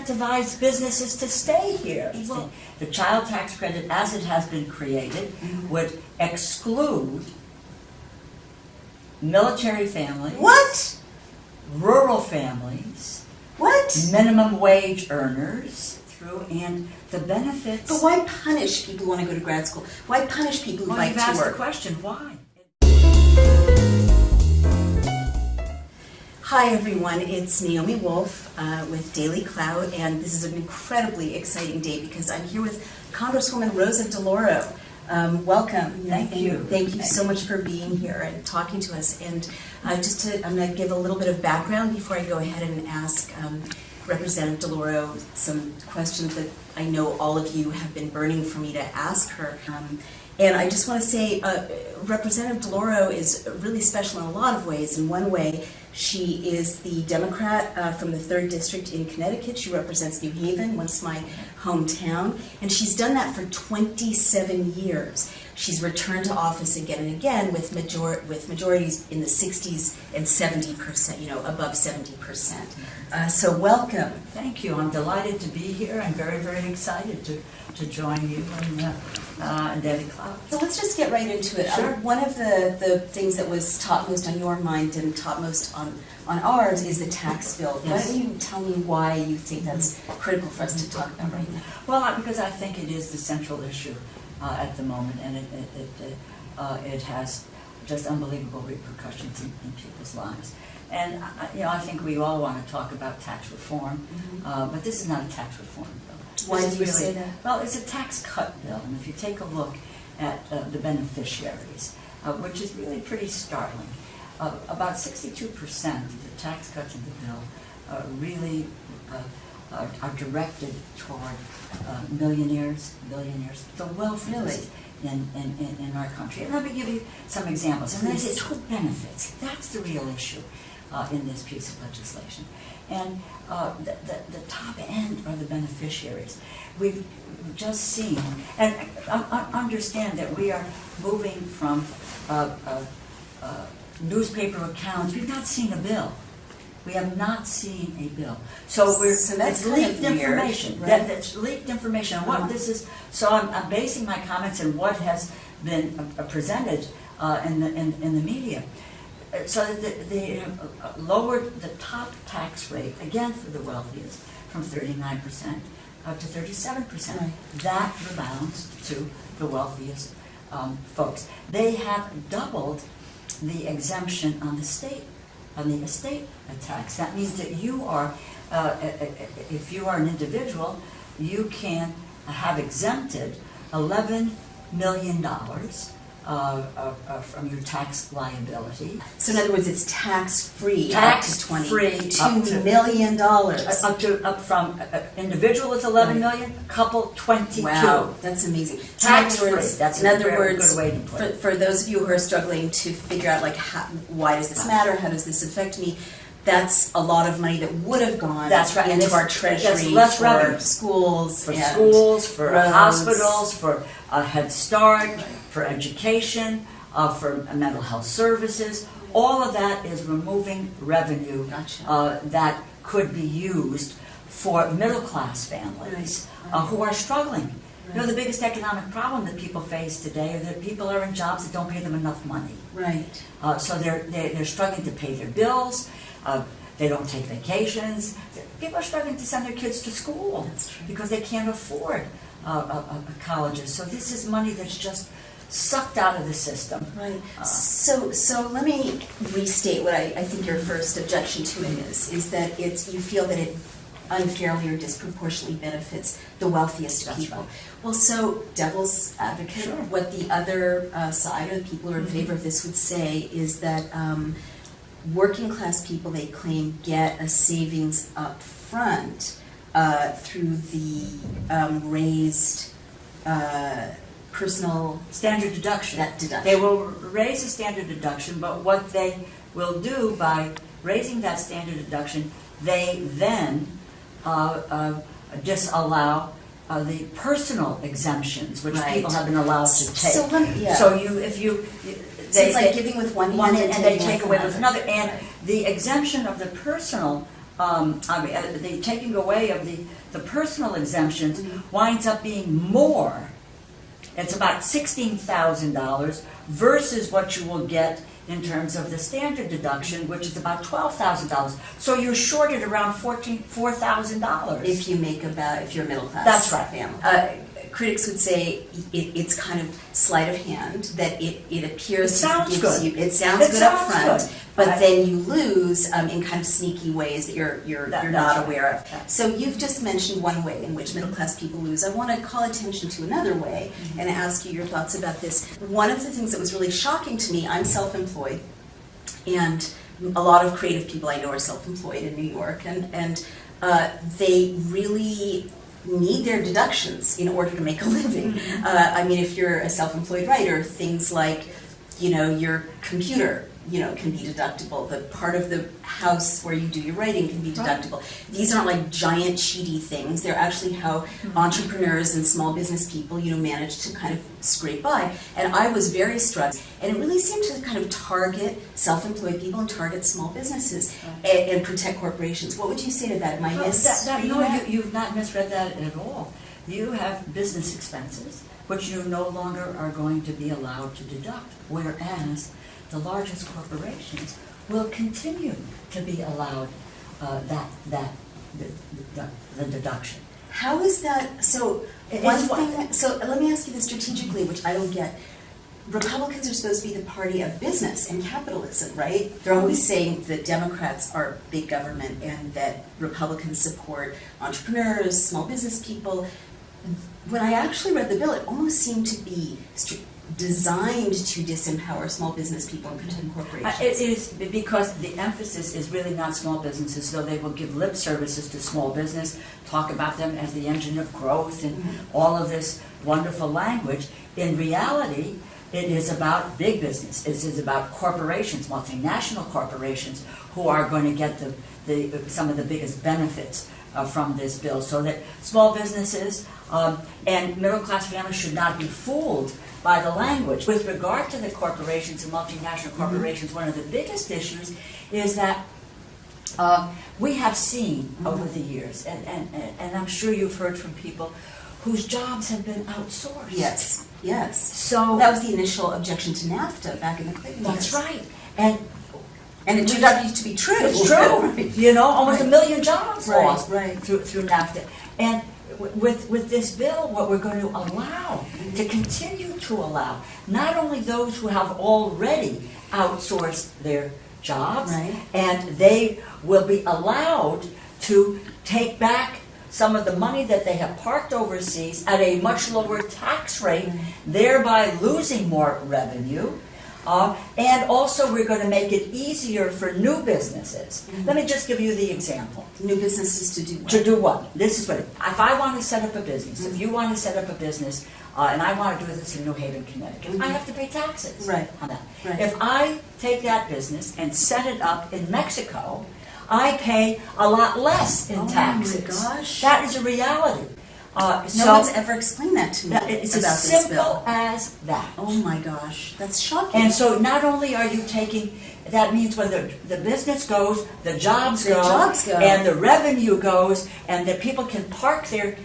incentivized businesses to stay here. Well, the child tax credit, as it has been created, would exclude military families. What? Rural families. What? Minimum wage earners through, and the benefits. But why punish people who want to go to grad school? Why punish people who like you've to asked work? the question, why? Hi everyone, it's Naomi Wolf with DailyClout, and this is an incredibly exciting day because I'm here with Congresswoman Rosa DeLauro. Welcome. Thank you. Thank you so much for being here and talking to us. And I'm going to give a little bit of background before I go ahead and ask Representative DeLauro some questions that I know all of you have been burning for me to ask her. And I just want to say Representative DeLauro is really special in a lot of ways. In one way, she is the Democrat from the 3rd District in Connecticut. She represents New Haven, once my hometown, and she's done that for 27 years. She's returned to office again and again with majorities in the 60s and 70%, above 70%. So welcome. Thank you. I'm delighted to be here. I'm very, very excited to join you in DailyClout. So let's just get right into it. Sure. One of the things that was topmost on your mind and topmost on ours is the tax bill. Yes. Why don't you tell me why you think that's critical for us to talk about right now? Well, because I think it is the central issue at the moment, and it has just unbelievable repercussions in people's lives. And I think we all want to talk about tax reform, but this is not a tax reform bill. Why do you say that? Well, it's a tax cut bill, and if you take a look at the beneficiaries, which is really pretty startling, about 62% of the tax cuts in the bill really are directed toward millionaires, billionaires, the wealthiest in our country. And let me give you some examples. And it's who benefits. That's the real issue in this piece of legislation. And the top end are the beneficiaries. We've just seen, and understand that we are moving from newspaper accounts. We've not seen a bill. We have not seen a bill. So that's leaked information. Right? That's leaked information. And what this is, so I'm basing my comments on what has been presented in the media. So they lowered the top tax rate, again for the wealthiest, from 39% up to 37%. Right. That rebounds to the wealthiest folks. They have doubled the exemption on the estate tax. That means that you are, if you are an individual, you can have exempted $11 million from your tax liability. So in other words, it's tax-free. Tax-free up to $2 million. Up from individual is 11 million, couple 22. Wow, that's amazing. Tax-free. That's in other words, good way to put it. For those of you who are struggling to figure out why does this matter, how does this affect me, that's a lot of money that would have gone into our treasury for schools, for roads, hospitals, for Head Start, for education, for mental health services. All of that is removing revenue that could be used for middle-class families who are struggling. Right. The biggest economic problem that people face today are that people are in jobs that don't pay them enough money. Right. So they're struggling to pay their bills. They don't take vacations. People are struggling to send their kids to school because they can't afford colleges. So this is money that's just sucked out of the system. Right. So let me restate what I think your first objection to it is that you feel that it unfairly or disproportionately benefits the wealthiest people. Right. Well, so devil's advocate, what the other side or the people who are in favor of this would say is that working class people, they claim, get a savings up front through the raised personal standard deduction. deduction. They will raise the standard deduction, but what they will do by raising that standard deduction, they then disallow the personal exemptions, which people have been allowed to take. So it's like giving with one hand and they take away with another. And the exemption of the personal the taking away of the personal exemptions winds up being more. It's about $16,000 versus what you will get in terms of the standard deduction, which is about $12,000. So you're shorted around $4,000. If you're a middle class That's right. family. Critics would say it's kind of sleight of hand, that it appears It sounds gives good. you, it sounds good up front, good. but then you lose in kind of sneaky ways that you're That's not right. aware of. So you've just mentioned one way in which middle class people lose. I want to call attention to another way and ask you your thoughts about this. One of the things that was really shocking to me, I'm self-employed, and a lot of creative people I know are self-employed in New York, and they really need their deductions in order to make a living. I mean, if you're a self-employed writer, things like, your computer, can be deductible. The part of the house where you do your writing can be deductible. These aren't like giant sheety things. They're actually how entrepreneurs and small business people, manage to kind of scrape by. And I was very struck. And it really seemed to kind of target self-employed people and target small businesses and protect corporations. What would you say to that? Am I misreading that? You've not misread that at all. You have business expenses, which you no longer are going to be allowed to deduct, whereas the largest corporations will continue to be allowed the deduction. How is that? So let me ask you this strategically, which I don't get. Republicans are supposed to be the party of business and capitalism, right? They're always saying that Democrats are big government and that Republicans support entrepreneurs, small business people. When I actually read the bill, it almost seemed to be designed to disempower small business people and protect corporations. It is because the emphasis is really not small businesses, so they will give lip services to small business, talk about them as the engine of growth and all of this wonderful language. In reality, it is about big business. It is about corporations, multinational corporations, who are going to get some of the biggest benefits from this bill, so that small businesses and middle-class families should not be fooled by the language. With regard to the corporations and multinational corporations, one of the biggest issues is that we have seen over the years, and I'm sure you've heard from people whose jobs have been outsourced. Yes. So that was the initial objection to NAFTA back in the Clinton years. That's right. And it turned out to be true. It's true. Almost 1 million jobs lost through NAFTA. And with this bill, what we're going to allow, to continue to allow, not only those who have already outsourced their jobs, and they will be allowed to take back some of the money that they have parked overseas at a much lower tax rate, thereby losing more revenue. And also we're going to make it easier for new businesses. Let me just give you the example. New businesses to do what? To do what? This is what, if I want to set up a business, if you want to set up a business, and I want to do this in New Haven, Connecticut, I have to pay taxes on that. If I take that business and set it up in Mexico, I pay a lot less in taxes. Oh my gosh. That is a reality. No one's ever explained that to me. It's about as this simple bill. as that. Oh my gosh, that's shocking. And so not only are you taking, that means when the business goes, the jobs go, and the revenue goes, and that people can park their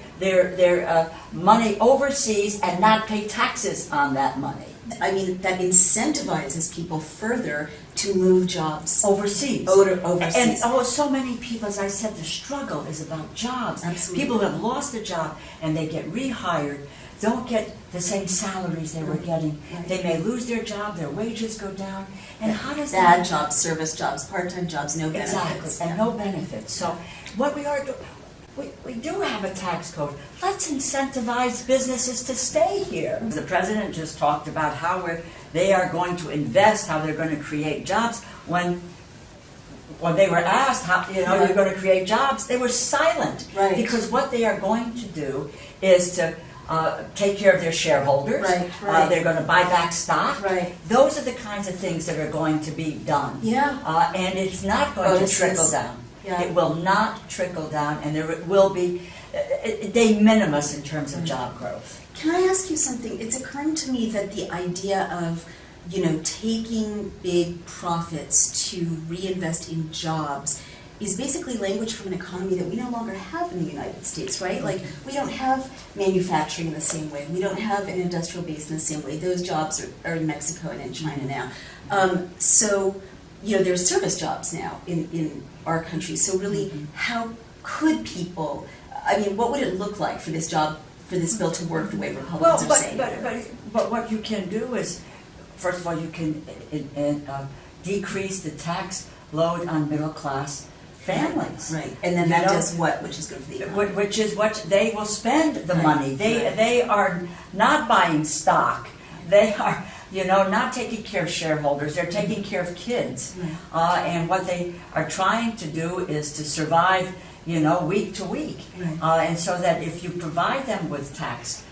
money overseas and not pay taxes on that money. I mean, that incentivizes people further to move jobs overseas. Overseas. And so many people, as I said, the struggle is about jobs. Absolutely. People who have lost a job and they get rehired don't get the same salaries they were getting. They may lose their job, their wages go down. And how does that... Bad jobs, service jobs, part-time jobs, no benefits. Exactly, and no benefits. So what we are doing... We do have a tax code. Let's incentivize businesses to stay here. The president just talked about how they are going to invest, how they're going to create jobs. When they were asked how you're going to create jobs, they were silent. Because what they are going to do is to take care of their shareholders. They're going to buy back stock. Those are the kinds of things that are going to be done. And it's not going to trickle down. It will not trickle down, and there will be de minimis in terms of job growth. Can I ask you something? It's occurring to me that the idea of, taking big profits to reinvest in jobs is basically language from an economy that we no longer have in the United States, right? Like, we don't have manufacturing in the same way. We don't have an industrial base in the same way. Those jobs are in Mexico and in China now. So, you know, there's service jobs now in our country. So really, how could people, I mean, what would it look like for this bill to work the way Republicans are saying? But what you can do is, first of all, you can decrease the tax load on middle-class families. Right, and then that does what, which is good for the economy? Which is what they will spend the money. They are not buying stock. They are, you know, not taking care of shareholders. They're taking care of kids. And what they are trying to do is to survive, you know, week to week. And so that if you provide them with tax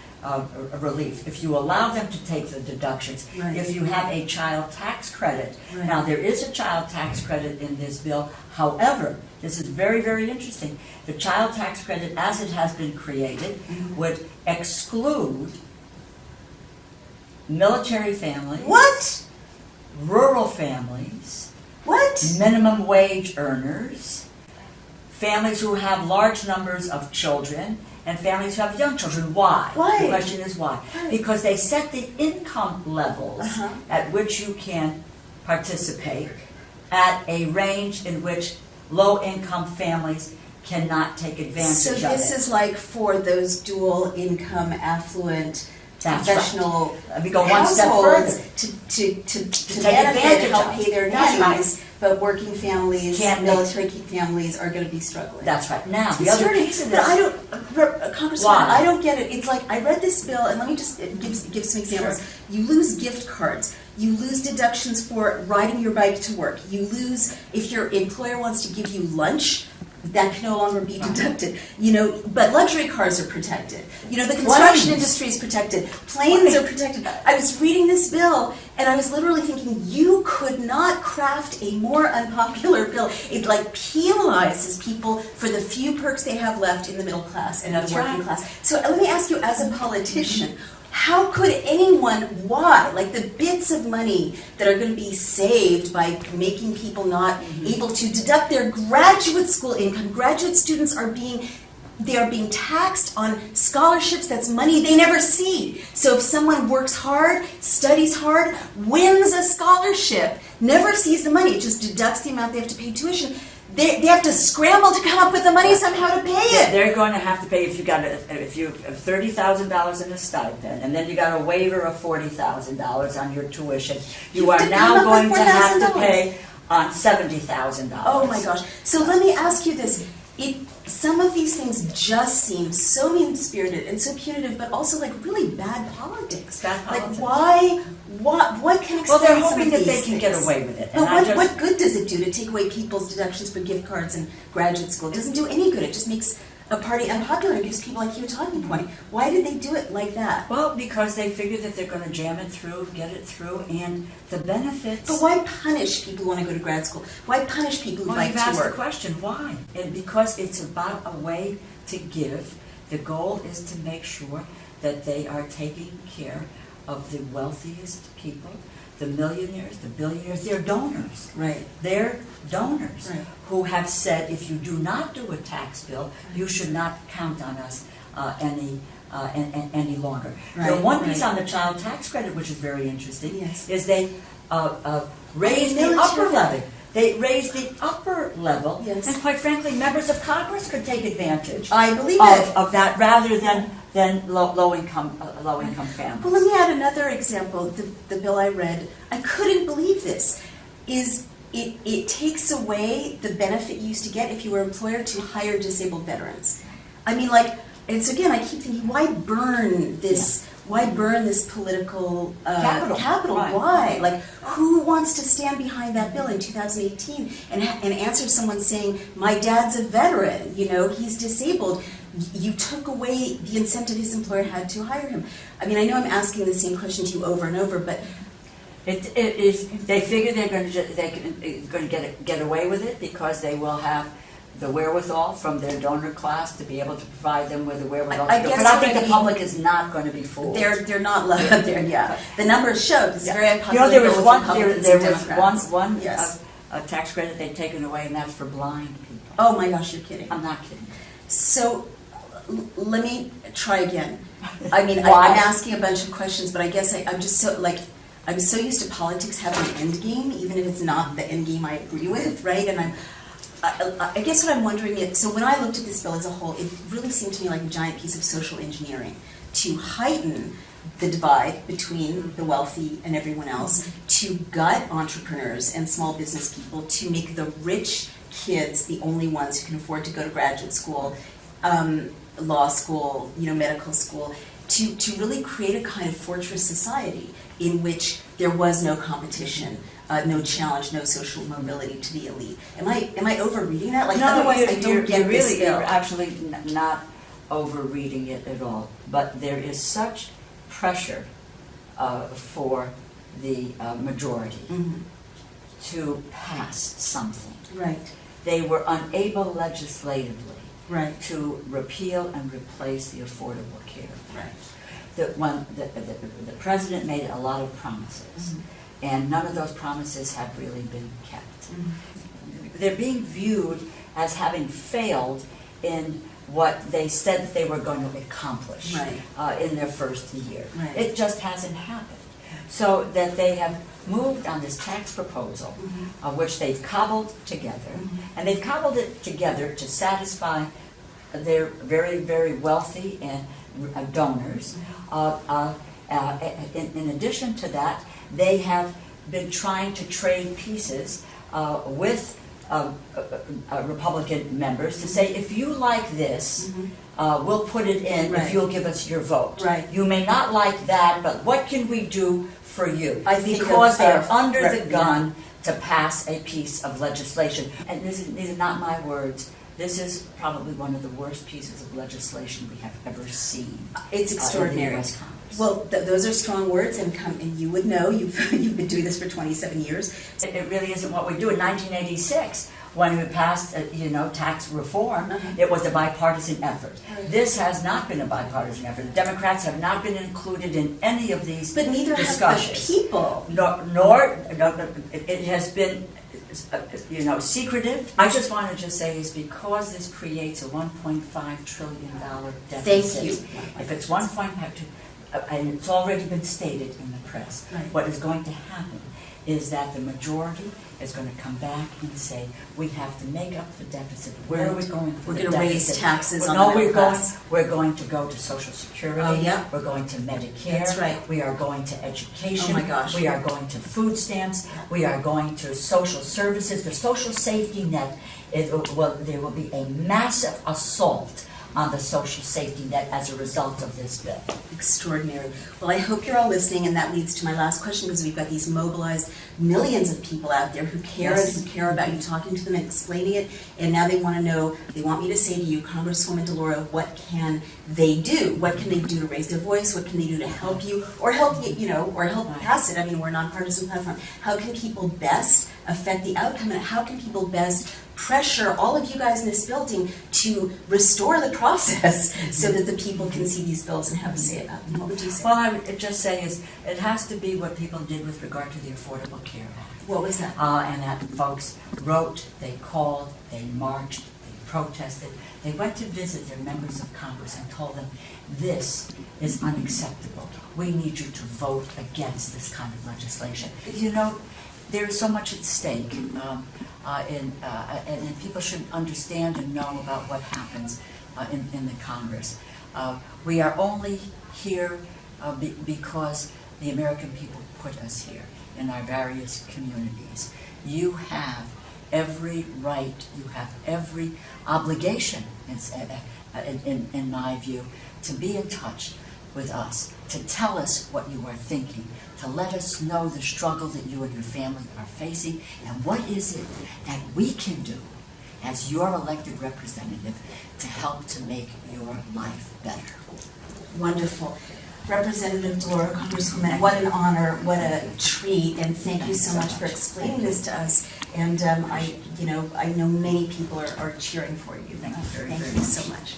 relief, if you allow them to take the deductions, if you have a child tax credit. Now, there is a child tax credit in this bill. However, this is very, very interesting. The child tax credit, as it has been created, would exclude military families. What? Rural families. What? Minimum wage earners. Families who have large numbers of children. And families who have young children. Why? Why? The question is why. Because they set the income levels at which you can participate at a range in which low-income families cannot take advantage of it. So this is like for those dual income, affluent, professional we go one step further to take benefit, advantage help of. pay their That's nannies, but working families, Can't military families are going to be struggling. That's right. Now, It's the other disturbing, piece of but this... I don't, Congresswoman, Why? I don't get it. It's like, I read this bill, and let me just give some examples. Sure. You lose gift cards. You lose deductions for riding your bike to work. You lose, if your employer wants to give you lunch, that can no longer be deducted. You know, but luxury cars are protected. You know, the construction industry is protected. Planes are protected. I was reading this bill, and I was literally thinking, you could not craft a more unpopular bill. It like penalizes people for the few perks they have left in the middle class and the working class. So let me ask you, as a politician, how could anyone, why? Like the bits of money that are going to be saved by making people not able to deduct their graduate school income. Graduate students are being taxed on scholarships. That's money they never see. So if someone works hard, studies hard, wins a scholarship, never sees the money, it just deducts the amount they have to pay tuition. They have to scramble to come up with the money somehow to pay it. They're going to have to pay if you have $30,000 in a stipend, and then you got a waiver of $40,000 on your tuition. You are now going to have to pay on $70,000. Oh my gosh! So let me ask you this: some of these things just seem so mean-spirited and so punitive, but also like really bad politics. Bad politics. Like what can explain Well, they're some hoping of that they these can things? get away with it. But what good does it do to take away people's deductions for gift cards and graduate school? It doesn't do any good. It just makes a party unpopular and gives people like you a talking point. Why did they do it like that? Well, because they figure that they're going to jam it through, get it through, and the benefits... But why punish people who want to go to grad school? Why punish people who like you've to asked work? the question, why? And because it's about a way to give. The goal is to make sure that they are taking care of the wealthiest people, the millionaires, the billionaires. They're donors. Right. They're donors Right. who have said, if you do not do a tax bill, you should not count on us any longer. Right, The one piece right. on the child tax credit, which is very interesting, Yes. is they raise the upper levy. They raised the upper level, Yes. and quite frankly, members of Congress could take advantage I believe it. of that rather than low-income families. Well, let me add another example. The bill I read, I couldn't believe this, is it takes away the benefit you used to get if you were an employer to hire disabled veterans. I mean, like, and so again, I keep thinking, why burn this? Why burn this political capital? Right. Why? Like, who wants to stand behind that bill in 2018 and answer someone saying, my dad's a veteran, you know, he's disabled. You took away the incentive his employer had to hire him. I mean, I know I'm asking the same question to you over and over, but It is. They figure they're going to get away with it because they will have the wherewithal from their donor class to be able to provide them with the wherewithal. I guess but I what think I the mean- public is not going to be fooled. they're not loved there. Yeah, the numbers show this is very You unpopular. know, there was with one Republicans there and was Democrats. one Yes. tax credit they'd taken away, and that's for blind people. Oh my gosh, you're kidding. I'm not kidding. So, let me try again. I mean, Why? I'm asking a bunch of questions, but I guess I'm just so, like, I'm so used to politics having an end game, even if it's not the end game I agree with, right? And I guess what I'm wondering is, so when I looked at this bill as a whole, it really seemed to me like a giant piece of social engineering to heighten the divide between the wealthy and everyone else, to gut entrepreneurs and small business people, to make the rich kids the only ones who can afford to go to graduate school, law school, medical school, to really create a kind of fortress society in which there was no competition, no challenge, no social mobility to the elite. Am I overreading that? Like, No, otherwise I don't get this bill. You're actually not overreading it at all. But there is such pressure for the majority to pass something. Right. They were unable legislatively Right. to repeal and replace the Affordable Care Act. Right. The president made a lot of promises, and none of those promises have really been kept. They're being viewed as having failed in what they said that they were going to accomplish in their first year. Right. It just hasn't happened. So that they have moved on this tax proposal, which they've cobbled together, and they've cobbled it together to satisfy their very, very wealthy and donors. In addition to that, they have been trying to trade pieces with Republican members to say, if you like this, we'll put it in if you'll give us your vote. Right. You may not like that, but what can we do for you? I think because they're under the gun to pass a piece of legislation. And these are not my words. This is probably one of the worst pieces of legislation we have ever seen. It's extraordinary. In the US Congress. Well, those are strong words, and you would know, you've been doing this for 27 years. It really isn't what we do. In 1986, when we passed, tax reform, it was a bipartisan effort. This has not been a bipartisan effort. The Democrats have not been included in any of these But neither discussions. have the people. It has been, secretive. I just wanted to say is because this creates a $1.5 trillion deficit. Thank you. If it's 1.5, and it's already been stated in the press, what is going to happen is that the majority is going to come back and say, we have to make up the deficit. Where are we going for the deficit? We're going to raise taxes on the middle class. We're going to go to Social Security. Oh, yeah. We're going to Medicare. That's right. We are going to education. Oh, my gosh. We are going to food stamps. We are going to social services. The social safety net, there will be a massive assault on the social safety net as a result of this bill. Extraordinary. Well, I hope you're all listening, and that leads to my last question, because we've got these mobilized millions of people out there who care and who care about you talking to them and explaining it, and now they want to know, they want me to say to you, Congresswoman DeLauro, what can they do? What can they do to raise their voice? What can they do to help you? Or help pass it? I mean, we're a nonpartisan platform. How can people best affect the outcome, and how can people best pressure all of you guys in this building to restore the process so that the people can see these bills and have a say about them? What would you say? Well, I would just say is it has to be what people did with regard to the Affordable Care Act. What was that? And that folks wrote, they called, they marched, they protested. They went to visit their members of Congress and told them, this is unacceptable. We need you to vote against this kind of legislation. There is so much at stake, and people should understand and know about what happens in the Congress. We are only here because the American people put us here in our various communities. You have every right, you have every obligation, in my view, to be in touch with us, to tell us what you are thinking, to let us know the struggle that you and your family are facing, and what is it that we can do as your elected representative to help to make your life better. Wonderful. Representative DeLauro, Congresswoman, what an honor, what a treat, and thank you so much for explaining this to us. And I know many people are cheering for you. Thank you so much.